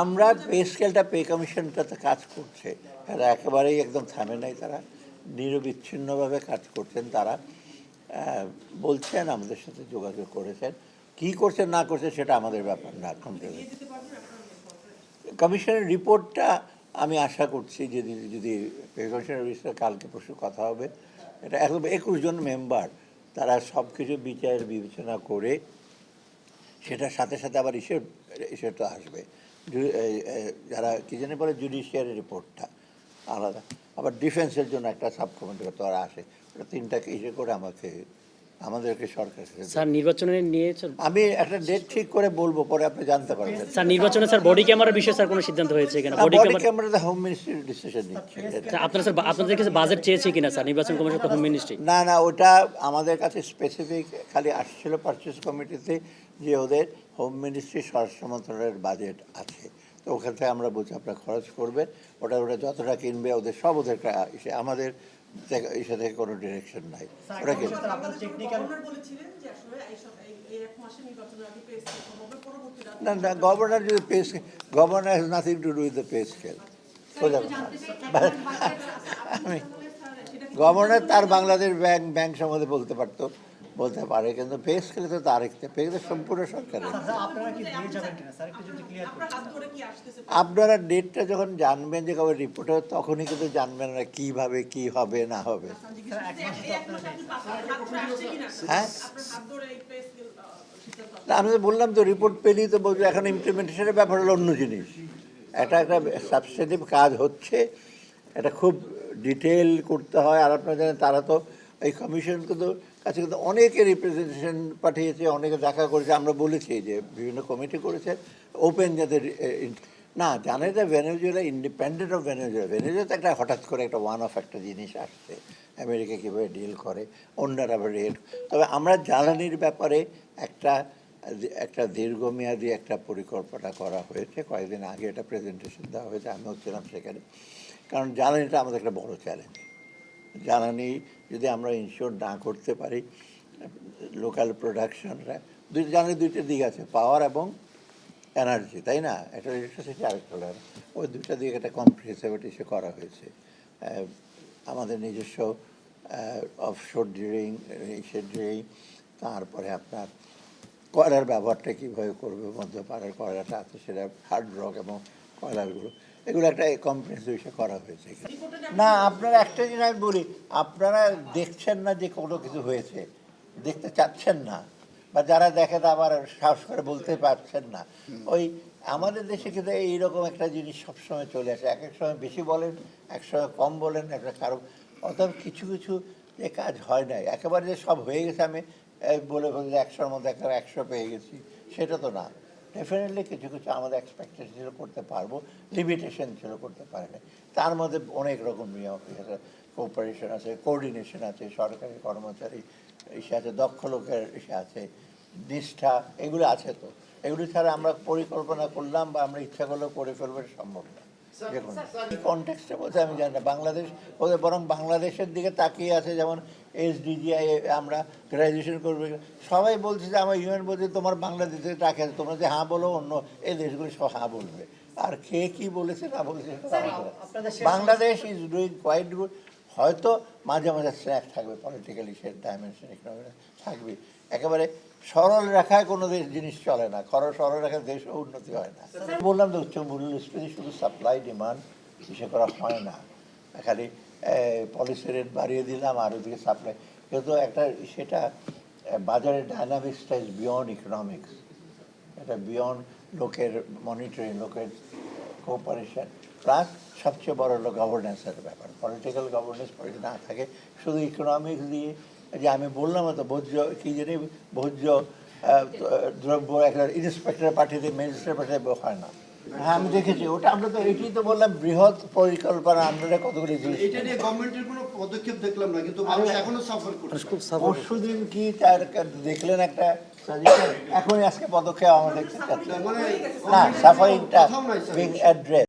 আমরা pay স্কেলটা pay কমিশনটাতে কাজ করছে, তারা একেবারেই একদম থামে নাই, তারা নিরবিচ্ছিন্নভাবে কাজ করছেন। তারা বলছেন, আমাদের সাথে যোগাযোগ করেছেন, কি করছেন না করছেন সেটা আমাদের ব্যাপার না। কমিশনের রিপোর্টটা আমি আশা করছি যে যদি পে কমিশনের বিষয়ে কালকে পরশু কথা হবে, এটা 21 জন মেম্বার, তারা সব কিছু বিচার বিবেচনা করে সেটার সাথে সাথে আবার ইস্যুটা আসবে, যারা কি জানি বলে জুডিশিয়ারি রিপোর্টটা আলাদা, আবার ডিফেন্সের জন্য একটা সাব কমিটি তারা আসে, ওটা তিনটাকে ইস্যু করে আমাদেরকে সরকার। স্যার নির্বাচনে নিয়ে আমি একটা ডেট ঠিক করে বলবো, পরে আপনি জানতে পারবেন। স্যার নির্বাচনে স্যার বডি ক্যামেরার বিষয়ে স্যার কোনো সিদ্ধান্ত হয়েছে কিনা? Body camera home ministry decision নিচ্ছে। আপনারা স্যার আপনাদের কাছে বাজেট চেয়েছে কিনা স্যার নির্বাচন কমিশন তো হোম মিনিস্ট্রি? না, ওটা আমাদের কাছে স্পেসিফিক খালি আসছিল পারচেস কমিটিতে যে ওদের হোম মিনিস্ট্রি স্বরাষ্ট্র মন্ত্রণালয়ের বাজেট আছে, তো ওখান থেকে আমরা বলছি আপনারা খরচ করবেন, ওটা যতটা কিনবে ওদের সব ওদের আমাদের ইসে থেকে কোনো ডিরেকশন নাই। ওটা কি না, গভর্নর যদি governor has nothing to do with the pay scale. আমি গভর্নর তার বাংলাদেশ ব্যাংক সম্বন্ধে বলতে পারে, কিন্তু পে স্কেলে তো তার পে সম্পূর্ণ সরকারের। আপনারা ডেটটা যখন জানবেন যে কবে রিপোর্ট হবে, তখনই কিন্তু জানবেন না কিভাবে কি হবে না হবে। হ্যাঁ, আমি তো বললাম তো, রিপোর্ট পেলেই তো বলবো। এখন ইমপ্লিমেন্টেশনের ব্যাপার হলো অন্য জিনিস। একটা সাবস্টেটিভ কাজ হচ্ছে, এটা খুব ডিটেল করতে হয়। আর আপনারা জানেন, তারা তো এই কমিশন কিন্তু কাছে কিন্তু অনেকে রিপ্রেজেন্টেশন পাঠিয়েছে, অনেকে দেখা করেছে। আমরা বলেছি যে বিভিন্ন কমিটি করেছে ওপেন, যাদের না জানে যে ভেনেজুয়েলা ইন্ডিপেন্ডেন্ট অফ ভেনেজুয়েলা তো একটা হঠাৎ করে একটা ওয়ান অফ একটা জিনিস আসছে, আমেরিকা কীভাবে ডিল করে, অন্যরা আবার রেট। তবে আমরা জ্বালানির ব্যাপারে একটা দীর্ঘমেয়াদী একটা পরিকল্পনা করা হয়েছে। কয়েকদিন আগে একটা প্রেজেন্টেশন দেওয়া হয়েছে, আমিও ছিলাম সেখানে। কারণ জ্বালানিটা আমাদের একটা বড় চ্যালেঞ্জ। জ্বালানি যদি আমরা ইনশিওর না করতে পারি, লোকাল প্রোডাকশনরা জ্বালানির দুইটা দিক আছে, পাওয়ার এবং এনার্জি, তাই না? একটা ইলেকট্রিসিটি, আরেকটা হলো, ওই দুইটা দিকে একটা কম্প্রিহেন্সিভ ইস্যু করা হয়েছে। আমাদের নিজস্ব অফশোর ড্রিলিং, তারপরে আপনার কয়লার ব্যবহারটা কীভাবে করবে, মধ্যপাড়ার কয়লাটা আছে সেটা, হার্ড রক এবং কয়লাগুলো, এগুলো একটা কম্প্রিহেন্সিভ ইস্যু করা হয়েছে। না, আপনারা একটা জিনিস আমি বলি, আপনারা দেখছেন না যে কোনো কিছু হয়েছে, দেখতে চাচ্ছেন না, বা যারা দেখে তা আবার সাহস করে বলতে পারছেন না। ওই আমাদের দেশে কিন্তু এইরকম একটা জিনিস সবসময় চলে আসে, এক এক সময় বেশি বলেন, এক সময় কম বলেন, একটা কারণ অতএব কিছু যে কাজ হয় নাই, একেবারে যে সব হয়ে গেছে আমি বলে 100-র মধ্যে একেবারে 100 পেয়ে গেছি, সেটা তো না। ডেফিনেটলি কিছু আমাদের এক্সপেকটেশন ছিল করতে পারবো, লিমিটেশন ছিল করতে পারে না। তার মধ্যে অনেক রকম কোঅপারেশন আছে, কোঅর্ডিনেশন আছে, সরকারি কর্মচারী এসে আছে, দক্ষ লোকের এসে আছে, নিষ্ঠা, এগুলো আছে। তো এগুলি ছাড়া আমরা পরিকল্পনা করলাম বা আমরা ইচ্ছা করলেও করে ফেলবো, সম্ভব না। দেখুন এই কনটেক্সটে বলতে আমি জানি না, বাংলাদেশ ওদের বরং বাংলাদেশের দিকে তাকিয়ে আছে, যেমন SDGI আমরা গ্র্যাজুয়েশন করবো, সবাই বলছে যে আমার ইউএন বলছে তোমার বাংলাদেশে তাকিয়ে আছে, তোমরা যে হ্যাঁ বলো, অন্য এই দেশগুলো সব হ্যাঁ বলবে। আর কে কী বলেছে না বলেছে, Bangladesh is doing quite good. হয়তো মাঝে মাঝে স্ন্যাক থাকবে, পলিটিক্যালি সে ডাইমেনশন, ইকোনমিক থাকবে। একেবারে সরল রেখায় কোনো জিনিস চলে না, সরল রেখায় দেশও উন্নতি হয় না। বললাম তো, উচ্চ মূল্যস্ফীতি শুধু সাপ্লাই ডিমান্ড হিসেবে করা হয় না, খালি পলিসি রেট বাড়িয়ে দিলাম আর ওইদিকে সাপ্লাই, কিন্তু একটা সেটা বাজারের ডায়নামিক্সটা ইজ বিয়ন্ড ইকোনমিক্স, এটা বিয়ন্ড লোকের মনিটরিং, লোকের কোঅপারেশন, প্লাস সবচেয়ে বড় হলো গভর্নেন্সের ব্যাপার। পলিটিক্যাল গভর্নেন্স যদি না থাকে, শুধু ইকোনমিক্স দিয়ে, যে আমি বললাম তো ভোজ্য কী জানি ভোজ্য দ্রব্য একটা ইন্সপেক্টর পাঠিয়ে দিয়ে ম্যাজিস্ট্রেট পাঠিয়ে হয় না। হ্যাঁ, আমি দেখেছি ওটা। আমরা তো এটাই তো বললাম, বৃহৎ পরিকল্পনা, আমরা কতগুলি জিনিস, এটা নিয়ে গভর্নমেন্টের কোনো পদক্ষেপ দেখলাম না, কিন্তু মানুষ এখনো সাফার করছে। পরশুদিন কি তার দেখলেন একটা সাজেশন, এখনই আজকে পদক্ষেপ আমরা দেখতে চাচ্ছি না, সাফারিংটা বিং অ্যাড্রেস।